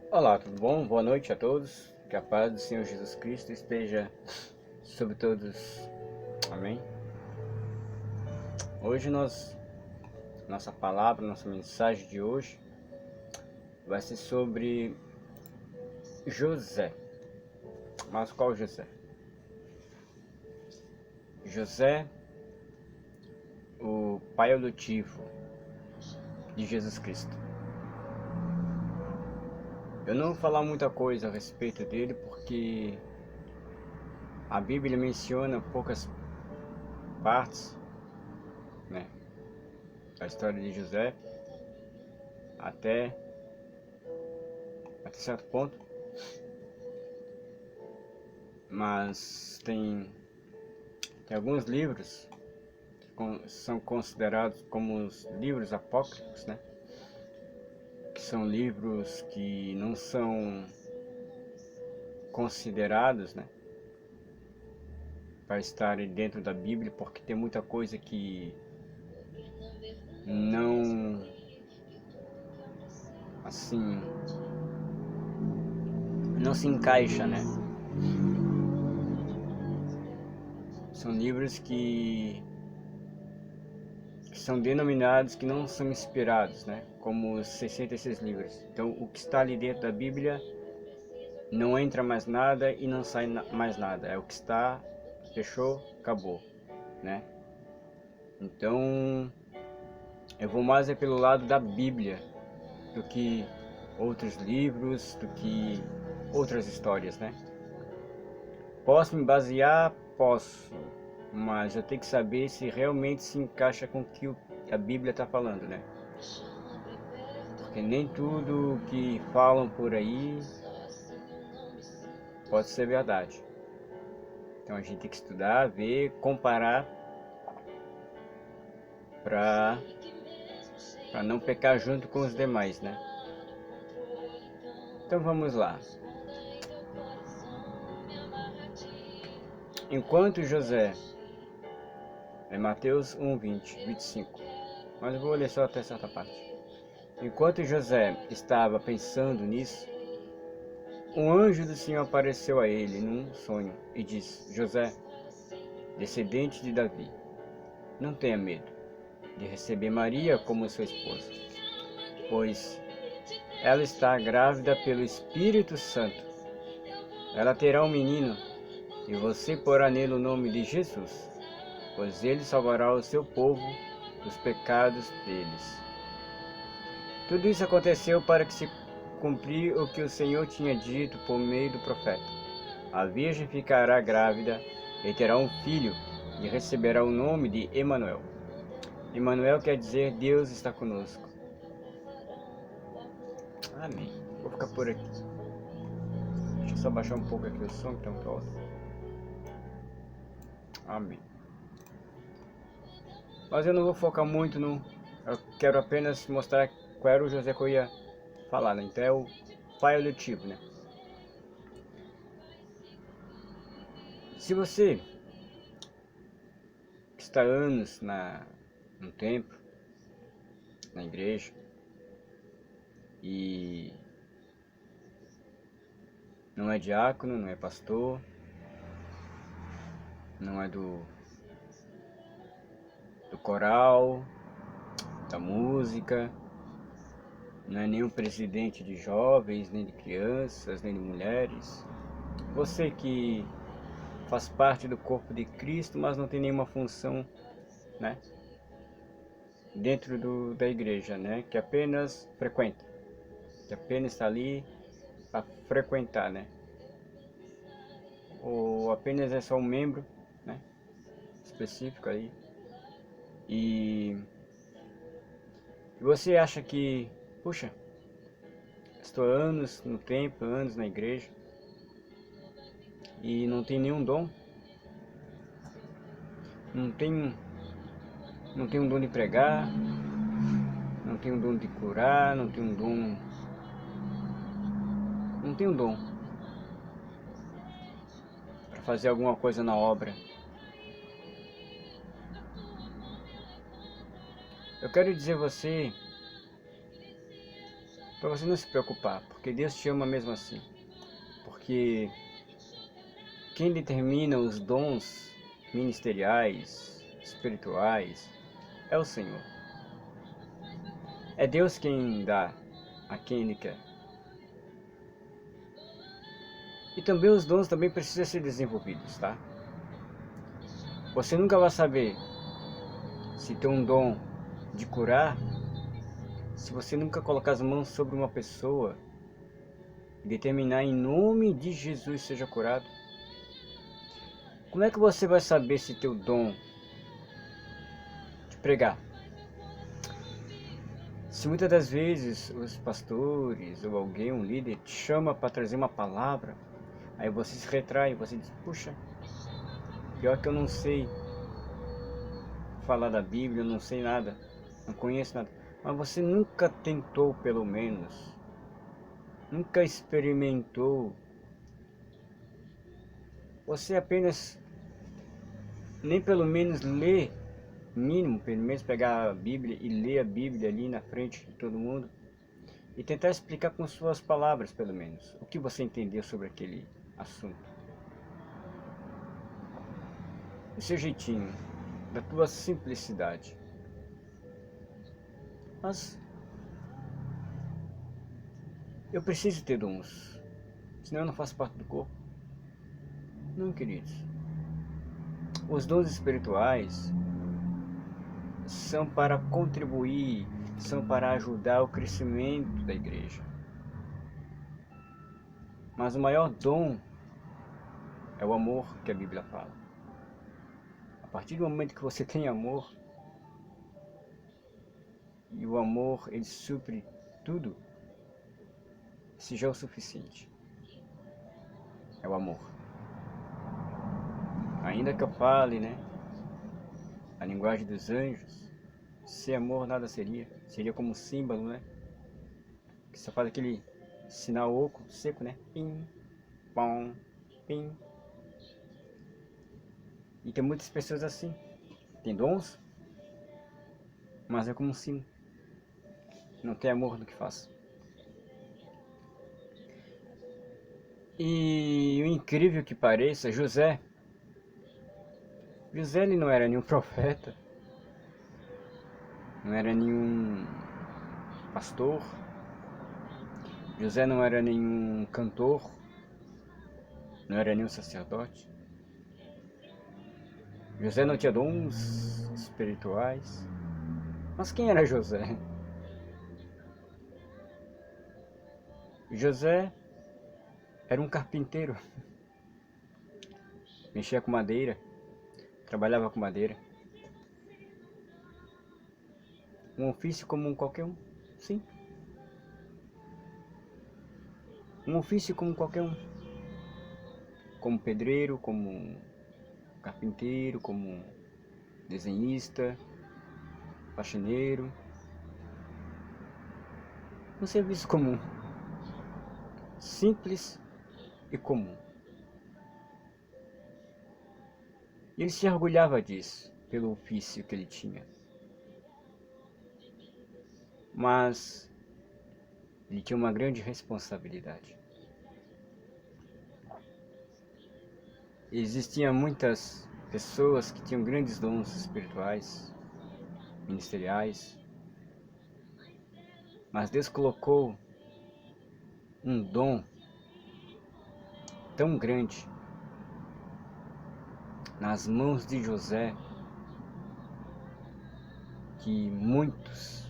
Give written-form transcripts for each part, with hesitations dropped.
Olá, tudo bom? Boa noite a todos. Que a paz do Senhor Jesus Cristo esteja sobre todos. Amém. Hoje nossa palavra, nossa mensagem de hoje vai ser sobre José. Mas qual José? José, o pai adotivo de Jesus Cristo. Eu não vou falar muita coisa a respeito dele porque a Bíblia menciona poucas partes, né, da história de José até certo ponto, mas tem alguns livros que são considerados como os livros apócrifos, né? Que são livros que não são considerados, né, para estarem dentro da Bíblia, porque tem muita coisa que não, assim, não se encaixa, né? São livros que são denominados que não são inspirados, né? Como os 66 livros. Então, o que está ali dentro da Bíblia não entra mais nada e não sai mais nada. É o que está, fechou, acabou, né? Então, eu vou mais pelo lado da Bíblia do que outros livros, do que outras histórias, né? Posso me basear? Posso, mas eu tenho que saber se realmente se encaixa com o que a Bíblia está falando, né? Porque nem tudo que falam por aí pode ser verdade. Então a gente tem que estudar, ver, comparar para não pecar junto com os demais, né? Então vamos lá. Enquanto José, é Mateus 1, 20, 25, mas eu vou ler só até certa parte. Enquanto José estava pensando nisso, um anjo do Senhor apareceu a ele num sonho e disse: José, descendente de Davi, não tenha medo de receber Maria como sua esposa, pois ela está grávida pelo Espírito Santo. Ela terá um menino e você porá nele o nome de Jesus, pois ele salvará o seu povo dos pecados deles. Tudo isso aconteceu para que se cumprir o que o Senhor tinha dito por meio do profeta. A virgem ficará grávida e terá um filho e receberá o nome de Emanuel. Emanuel quer dizer Deus está conosco. Amém. Vou ficar por aqui. Deixa eu só baixar um pouco aqui o som que tá muito alto. Amém. Mas eu não vou focar muito no... Eu quero apenas mostrar qual era o José que eu ia falar, né? Então é o pai adotivo, né? Se você está anos no templo, na igreja, e não é diácono, não é pastor, não é do coral, da música, não é nenhum presidente de jovens, nem de crianças, nem de mulheres. Você que faz parte do corpo de Cristo, mas não tem nenhuma função, né, dentro da igreja, né, que apenas frequenta, que apenas está ali para frequentar, né, ou apenas é só um membro, né, específico aí, e você acha que, puxa, estou anos no templo, anos na igreja, e não tem nenhum dom, não tem, não tem um dom de pregar, não tem um dom de curar, não tem um dom, não tem um dom para fazer alguma coisa na obra. Eu quero dizer a você, para você não se preocupar, porque Deus te ama mesmo assim. Porque quem determina os dons ministeriais, espirituais, é o Senhor. É Deus quem dá a quem Ele quer. E também os dons também precisam ser desenvolvidos, tá? Você nunca vai saber se tem um dom de curar, se você nunca colocar as mãos sobre uma pessoa e determinar em nome de Jesus seja curado. Como é que você vai saber se tem o dom de pregar? Se muitas das vezes os pastores ou alguém, um líder, te chama para trazer uma palavra, aí você se retrai, você diz, puxa, pior que eu não sei falar da Bíblia, eu não sei nada, não conheço nada. Mas você nunca tentou, pelo menos, nunca experimentou. Você apenas, nem pelo menos lê, mínimo, pelo menos pegar a Bíblia e ler a Bíblia ali na frente de todo mundo. E tentar explicar com suas palavras, pelo menos, o que você entendeu sobre aquele assunto. Do seu jeitinho, da tua simplicidade. Mas eu preciso ter dons, senão eu não faço parte do corpo. Não, queridos. Os dons espirituais são para contribuir, são para ajudar o crescimento da igreja. Mas o maior dom é o amor que a Bíblia fala. A partir do momento que você tem amor, e o amor ele supre tudo, esse já é o suficiente. É o amor. Ainda que eu fale, né, a linguagem dos anjos, sem amor nada seria. Seria como um símbolo, né? Que só faz aquele sinal oco, seco, né? Pim, pom, pim. E tem muitas pessoas assim. Tem dons, mas é como um sino. Não tem amor no que faz. E o incrível que pareça, José ele não era nenhum profeta, não era nenhum pastor, José não era nenhum cantor, não era nenhum sacerdote. José não tinha dons espirituais. Mas quem era José? José era um carpinteiro. Mexia com madeira, trabalhava com madeira. Um ofício como qualquer um, sim. Um ofício como qualquer um. Como pedreiro, como carpinteiro, como desenhista, faxineiro. Um serviço comum. Simples e comum. E ele se orgulhava disso, pelo ofício que ele tinha. Mas ele tinha uma grande responsabilidade. Existiam muitas pessoas que tinham grandes dons espirituais, ministeriais, mas Deus colocou um dom tão grande nas mãos de José que muitos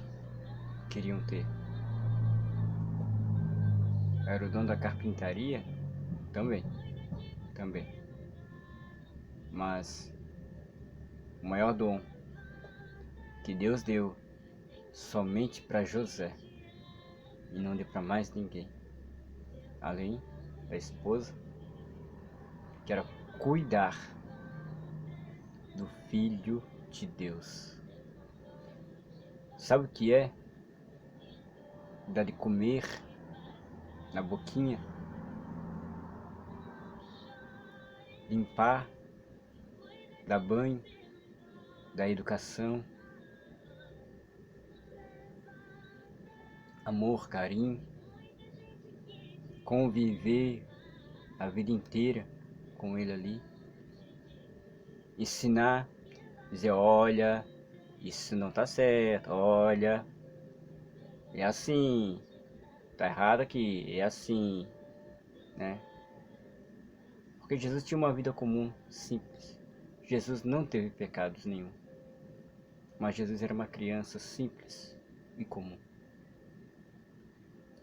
queriam ter. Era o dom da carpintaria? Também. Mas o maior dom que Deus deu somente para José e não deu para mais ninguém, além da esposa, que era cuidar do Filho de Deus. Sabe o que é? Dar de comer na boquinha, limpar, dar banho, dar educação, amor, carinho. conviver a vida inteira com ele ali, ensinar, dizer, olha, isso não tá certo, olha, é assim, tá errado aqui, é assim, né? Porque Jesus tinha uma vida comum, simples. Jesus não teve pecados nenhum, mas Jesus era uma criança simples e comum.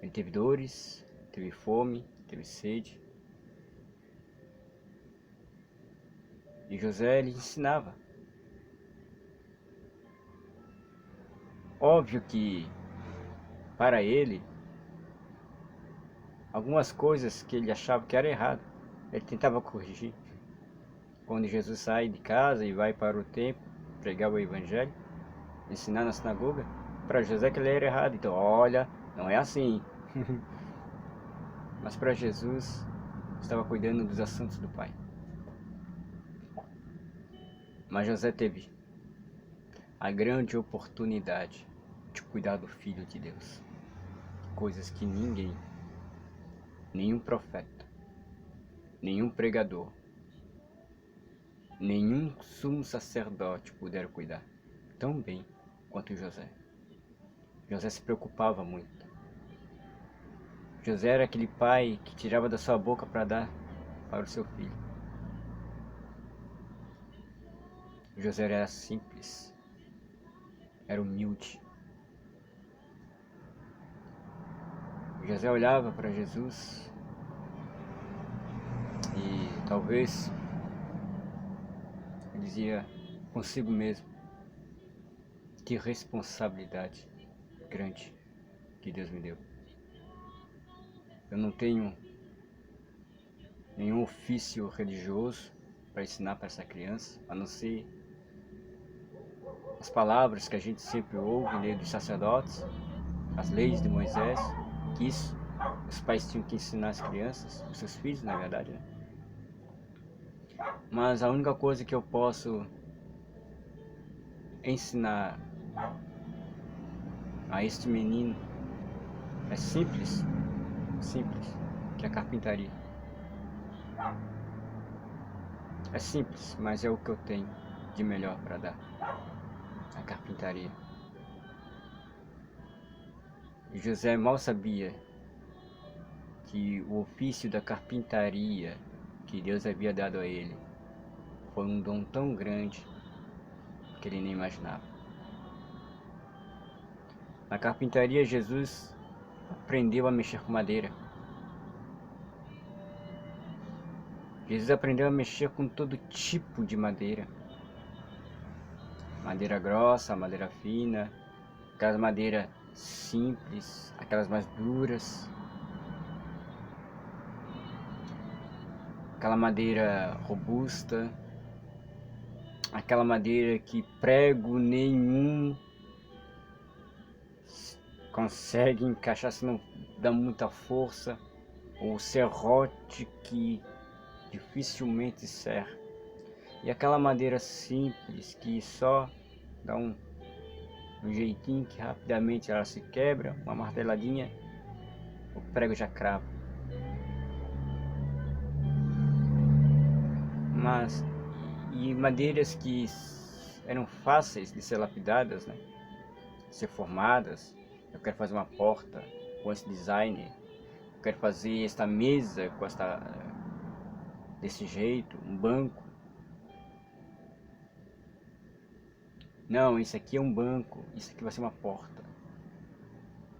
Ele teve dores, teve fome, teve sede. E José lhe ensinava. Óbvio que, para ele, algumas coisas que ele achava que era errado, ele tentava corrigir. Quando Jesus sai de casa e vai para o templo pregar o evangelho, ensinar na sinagoga, para José que ele era errado. Então, olha, não é assim. Mas para Jesus, estava cuidando dos assuntos do Pai. Mas José teve a grande oportunidade de cuidar do Filho de Deus. Coisas que ninguém, nenhum profeta, nenhum pregador, nenhum sumo sacerdote puderam cuidar tão bem quanto José. José se preocupava muito. José era aquele pai que tirava da sua boca para dar para o seu filho. José era simples, era humilde. José olhava para Jesus e talvez ele dizia consigo mesmo: que responsabilidade grande que Deus me deu. Eu não tenho nenhum ofício religioso para ensinar para essa criança, a não ser as palavras que a gente sempre ouve ler dos sacerdotes, as leis de Moisés, que isso os pais tinham que ensinar as crianças, os seus filhos, na verdade, né? Mas a única coisa que eu posso ensinar a este menino é simples, que é a carpintaria. É simples, mas é o que eu tenho de melhor para dar, a carpintaria. E José mal sabia que o ofício da carpintaria que Deus havia dado a ele foi um dom tão grande que ele nem imaginava. Na carpintaria, Jesus aprendeu a mexer com madeira. Jesus aprendeu a mexer com todo tipo de madeira. Madeira grossa, madeira fina, aquelas madeiras simples, aquelas mais duras, aquela madeira robusta, aquela madeira que prego nenhum consegue encaixar se não dá muita força, ou serrote que dificilmente serra. E aquela madeira simples que só dá um jeitinho que rapidamente ela se quebra, uma marteladinha, o prego já crava. Mas e madeiras que eram fáceis de ser lapidadas, né? Ser formadas. Eu quero fazer uma porta com esse design, eu quero fazer esta mesa com esta desse jeito, um banco. Não, isso aqui é um banco, isso aqui vai ser uma porta.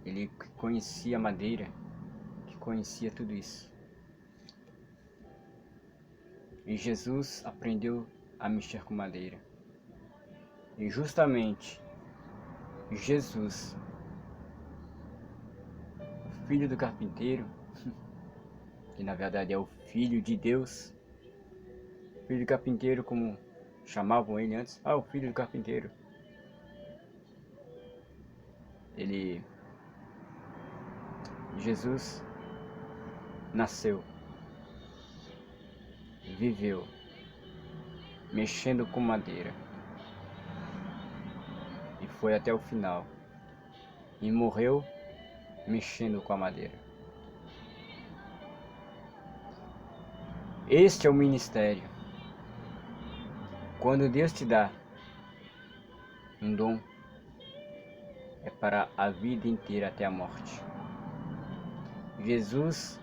Ele conhecia a madeira, que conhecia tudo isso. E Jesus aprendeu a mexer com madeira. E justamente Jesus, o filho do carpinteiro, que na verdade é o filho de Deus, filho do carpinteiro como chamavam ele antes, o filho do carpinteiro. Jesus nasceu, viveu, mexendo com madeira, e foi até o final, e morreu mexendo com a madeira. Este é o ministério. Quando Deus te dá um dom, é para a vida inteira até a morte. Jesus,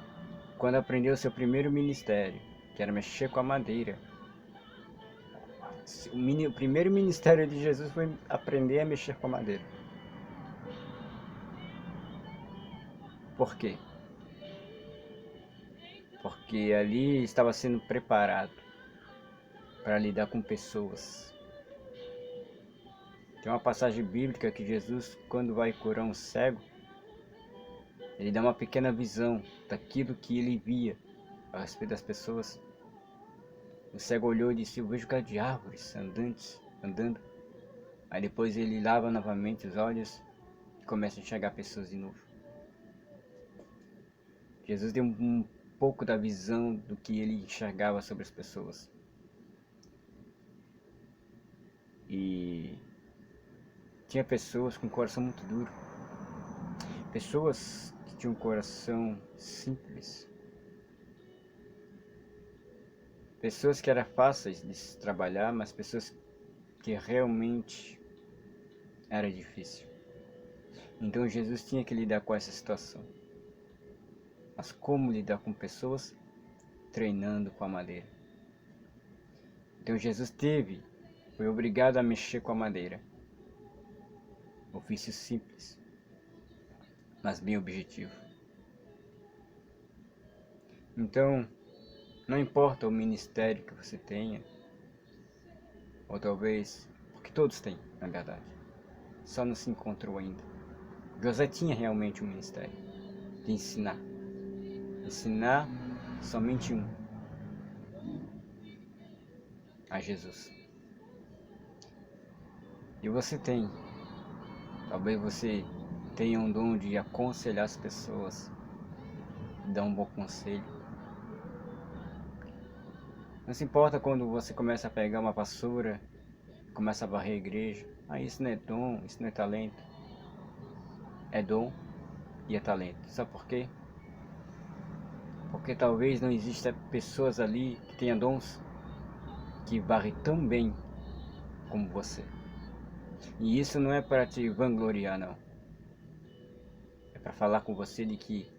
quando aprendeu seu primeiro ministério, que era mexer com a madeira, o primeiro ministério de Jesus foi aprender a mexer com a madeira. Por quê? Porque ali estava sendo preparado para lidar com pessoas. Tem uma passagem bíblica que Jesus, quando vai curar um cego, ele dá uma pequena visão daquilo que ele via a respeito das pessoas. O cego olhou e disse: eu vejo cara de árvores andando. Aí depois ele lava novamente os olhos e começa a enxergar pessoas de novo. Jesus deu um pouco da visão do que ele enxergava sobre as pessoas. E tinha pessoas com coração muito duro. Pessoas que tinham um coração simples. Pessoas que eram fáceis de se trabalhar, mas pessoas que realmente era difícil. Então Jesus tinha que lidar com essa situação. Mas como lidar com pessoas? Treinando com a madeira. Então Jesus foi obrigado a mexer com a madeira. Ofício simples, mas bem objetivo. Então, não importa o ministério que você tenha, ou talvez, porque todos têm, na verdade, só não se encontrou ainda. José tinha realmente um ministério de ensinar. Ensinar somente um, a Jesus. E você tem, talvez você tenha um dom de aconselhar as pessoas, dar um bom conselho. Não se importa quando você começa a pegar uma vassoura, começa a varrer a igreja. Ah, isso não é dom, isso não é talento. É dom e é talento. Sabe por quê? Porque talvez não exista pessoas ali que tenham dons que varrem tão bem como você. E isso não é para te vangloriar, não. É para falar com você de que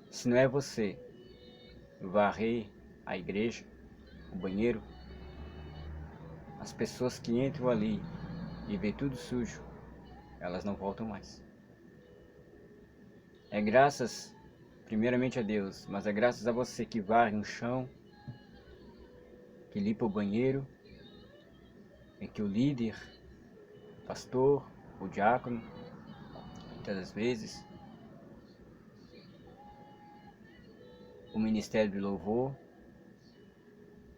se não é você varrer a igreja, o banheiro, as pessoas que entram ali e vê tudo sujo, elas não voltam mais. É graças, primeiramente a Deus, mas é graças a você que varre um chão, que limpa o banheiro, e que o líder, o pastor, o diácono, muitas das vezes, o ministério de louvor,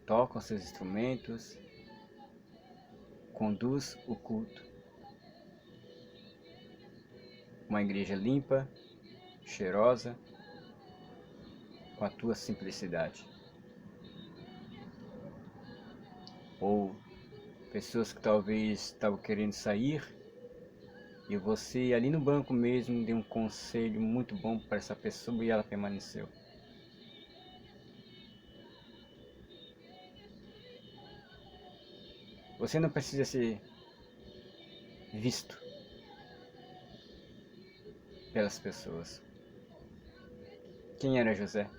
tocam seus instrumentos, conduz o culto. Uma igreja limpa, cheirosa, com a tua simplicidade. Ou pessoas que talvez estavam querendo sair e você ali no banco mesmo deu um conselho muito bom para essa pessoa e ela permaneceu. Você não precisa ser visto pelas pessoas. Quem era José?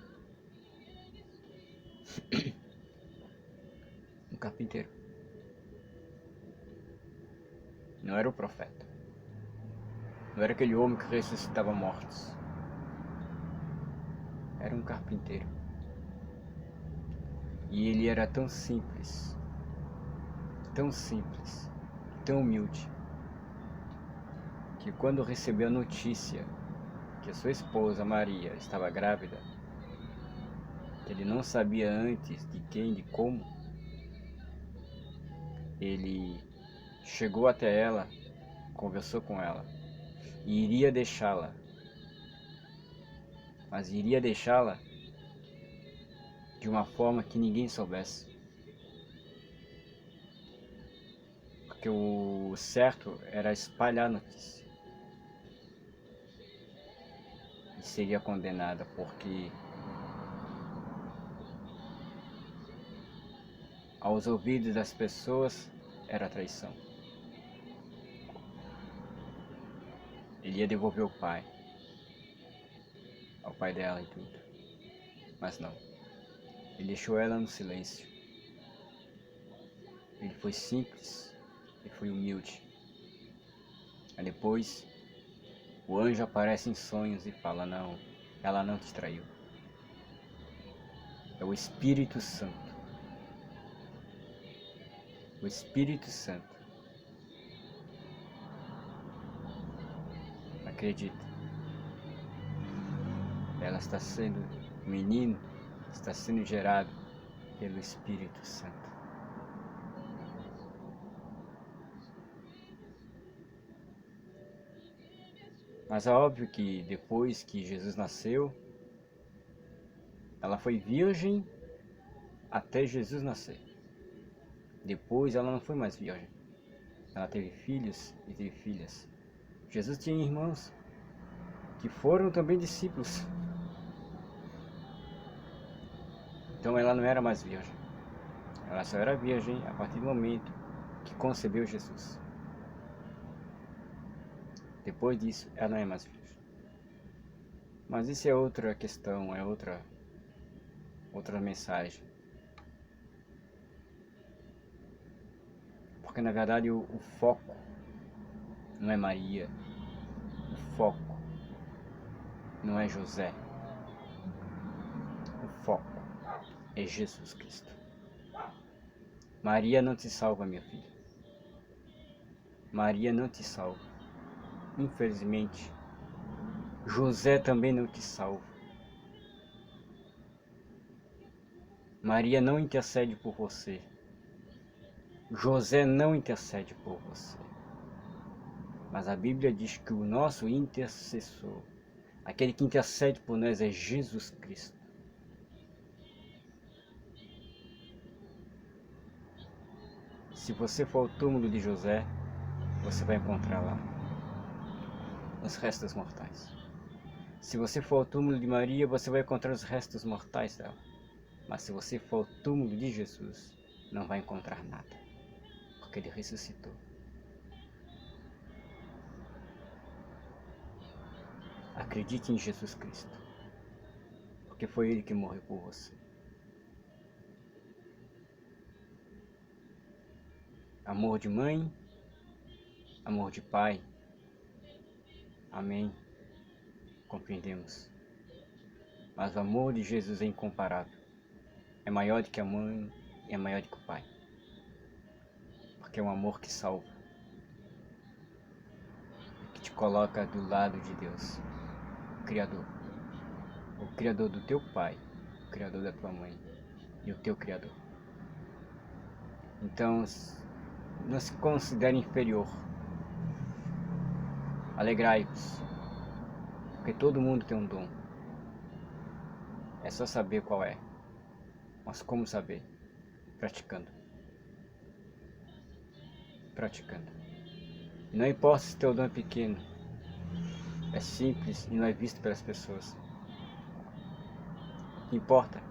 Um carpinteiro. Não era o profeta. Não era aquele homem que ressuscitava mortos. Era um carpinteiro. E ele era tão simples, tão humilde, que quando recebeu a notícia que a sua esposa Maria estava grávida, que ele não sabia antes de quem, de como, ele chegou até ela, conversou com ela e iria deixá-la, mas iria deixá-la de uma forma que ninguém soubesse, porque o certo era espalhar a notícia e seria condenada, porque aos ouvidos das pessoas era traição. Ele ia devolver ao pai dela e tudo. Mas não. Ele deixou ela no silêncio. Ele foi simples e foi humilde. Aí depois, o anjo aparece em sonhos e fala: não, ela não te traiu. É o Espírito Santo. O Espírito Santo. Acredita. Ela está sendo, o menino está sendo gerado pelo Espírito Santo. Mas é óbvio que depois que Jesus nasceu, ela foi virgem até Jesus nascer. Depois ela não foi mais virgem. Ela teve filhos e teve filhas. Jesus tinha irmãos que foram também discípulos. Então ela não era mais virgem. Ela só era virgem a partir do momento que concebeu Jesus. Depois disso, ela não é mais virgem. Mas isso é outra questão, é outra mensagem. Porque na verdade o foco não é Maria, o foco não é José, o foco é Jesus Cristo. Maria não te salva, minha filha. Maria não te salva. Infelizmente, José também não te salva. Maria não intercede por você. José não intercede por você. Mas a Bíblia diz que o nosso intercessor, aquele que intercede por nós, é Jesus Cristo. Se você for ao túmulo de José, você vai encontrar lá os restos mortais. Se você for ao túmulo de Maria, você vai encontrar os restos mortais dela. Mas se você for ao túmulo de Jesus, não vai encontrar nada, porque ele ressuscitou. Acredite em Jesus Cristo, porque foi ele que morreu por você. Amor de mãe, amor de pai. Amém. Compreendemos. Mas o amor de Jesus é incomparável. É maior do que a mãe e é maior do que o pai. Porque é um amor que salva. Que te coloca do lado de Deus, o Criador. O Criador do teu pai, o Criador da tua mãe e o teu Criador. Então, não se considere inferior. Alegrai-vos, porque todo mundo tem um dom. É só saber qual é. Mas como saber? Praticando. Praticando. E não importa se teu dom é pequeno, é simples e não é visto pelas pessoas. O que importa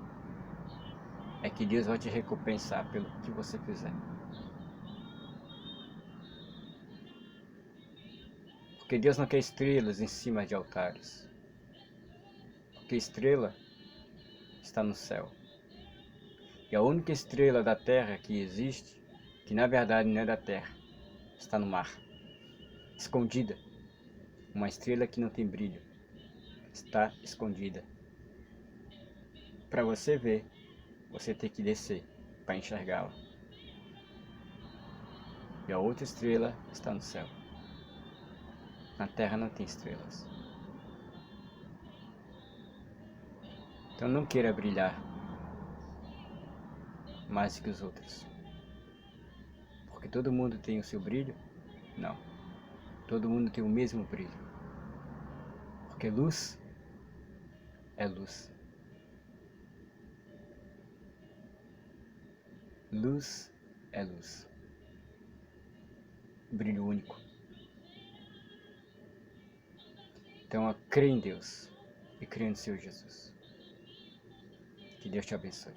é que Deus vai te recompensar pelo que você fizer. Porque Deus não quer estrelas em cima de altares. Porque estrela está no céu. E a única estrela da terra que existe, que na verdade não é da terra, está no mar. Escondida. Uma estrela que não tem brilho. Está escondida. Para você ver, você tem que descer para enxergá-la. E a outra estrela está no céu. Na terra não tem estrelas. Então não queira brilhar mais que os outros. Porque todo mundo tem o seu brilho? Não. Todo mundo tem o mesmo brilho. Porque luz é luz. Luz é luz. Brilho único. Então, crê em Deus e crê no Senhor Jesus. Que Deus te abençoe.